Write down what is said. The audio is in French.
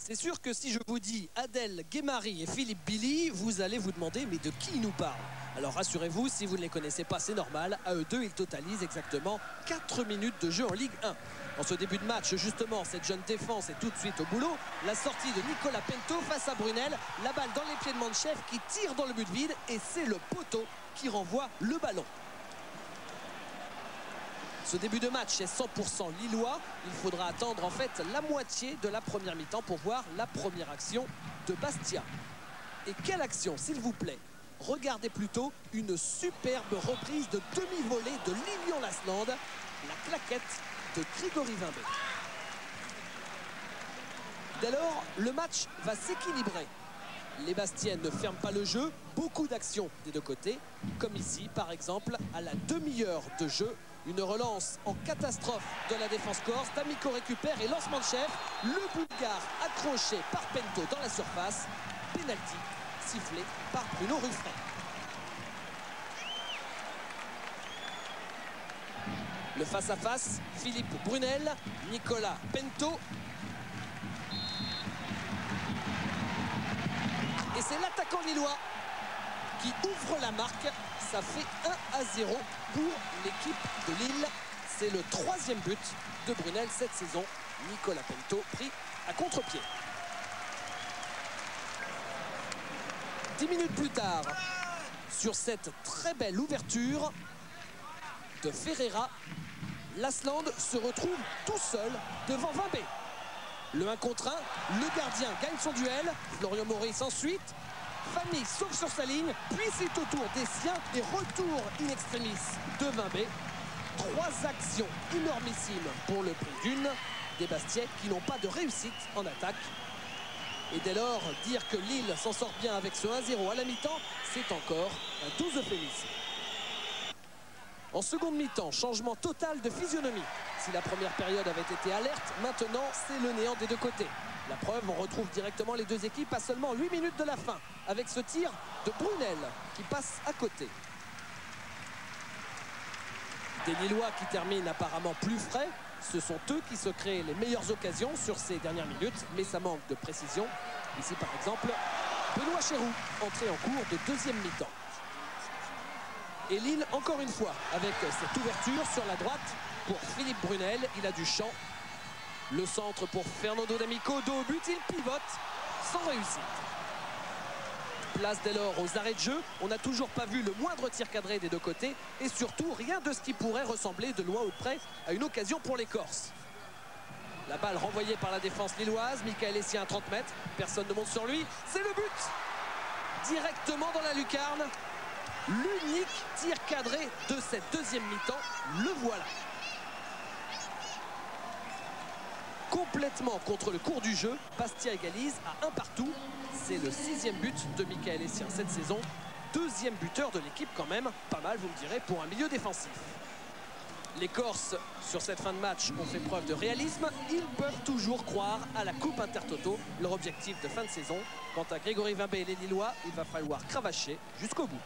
C'est sûr que si je vous dis Adel Guémari et Philippe Billy, vous allez vous demander mais de qui il nous parle? Alors rassurez-vous, si vous ne les connaissez pas, c'est normal. À eux deux, ils totalisent exactement 4 minutes de jeu en Ligue 1. En ce début de match, justement, cette jeune défense est tout de suite au boulot. La sortie de Nicolas Pento face à Brunel. La balle dans les pieds de Manchef qui tire dans le but vide. Et c'est le poteau qui renvoie le ballon. Ce début de match est 100% lillois. Il faudra attendre en fait la moitié de la première mi-temps pour voir la première action de Bastia. Et quelle action, s'il vous plaît! Regardez plutôt une superbe reprise de demi-volée de Lilian Lasland. La claquette de Grégory Vimbé. Dès lors, le match va s'équilibrer. Les Bastiennes ne ferment pas le jeu. Beaucoup d'actions des deux côtés. Comme ici, par exemple, à la demi-heure de jeu. Une relance en catastrophe de la défense corse. D'Amico récupère et lancement de chef. Le Bulgare accroché par Pento dans la surface. Penalty sifflé par Bruno Ruffray. Le face-à-face, Philippe Brunel, Nicolas Pento. Et c'est l'attaquant lillois qui ouvre la marque. Ça fait 1-0 pour l'équipe de Lille. C'est le 3e but de Brunel cette saison. Nicolas Pento pris à contre-pied. 10 minutes plus tard, sur cette très belle ouverture de Ferreira, Lasland se retrouve tout seul devant Vimbé. Le 1 contre 1, le gardien gagne son duel. Florian Maurice ensuite. Fanny sauve sur sa ligne, puis c'est au tour des siens et retour in extremis de Vimbé. 3 actions énormissimes pour le prix d'une. Des Bastiais qui n'ont pas de réussite en attaque. Et dès lors, dire que Lille s'en sort bien avec ce 1-0 à la mi-temps, c'est encore un doux euphémisme. En seconde mi-temps, changement total de physionomie. Si la première période avait été alerte, maintenant c'est le néant des deux côtés. La preuve, on retrouve directement les deux équipes à seulement 8 minutes de la fin, avec ce tir de Brunel qui passe à côté. Des Lillois qui terminent apparemment plus frais. Ce sont eux qui se créent les meilleures occasions sur ces dernières minutes, mais ça manque de précision. Ici par exemple, Benoît Chéroux, entré en cours de deuxième mi-temps. Et Lille, encore une fois, avec cette ouverture sur la droite pour Philippe Brunel. Il a du champ. Le centre pour Fernando D'Amico. Dos au but, il pivote sans réussite. Place dès lors aux arrêts de jeu. On n'a toujours pas vu le moindre tir cadré des deux côtés. Et surtout, rien de ce qui pourrait ressembler de loin ou de près à une occasion pour les Corses. La balle renvoyée par la défense lilloise. Michael Essien à 30 mètres. Personne ne monte sur lui. C'est le but! Directement dans la lucarne. L'unique tir cadré de cette deuxième mi-temps. Le voilà. Complètement contre le cours du jeu, Bastia égalise à 1 partout. C'est le 6e but de Michael Essien cette saison. 2e buteur de l'équipe quand même. Pas mal, vous me direz, pour un milieu défensif. Les Corses, sur cette fin de match, ont fait preuve de réalisme. Ils peuvent toujours croire à la Coupe Intertoto, leur objectif de fin de saison. Quant à Grégory Vimbé et les Lillois, il va falloir cravacher jusqu'au bout.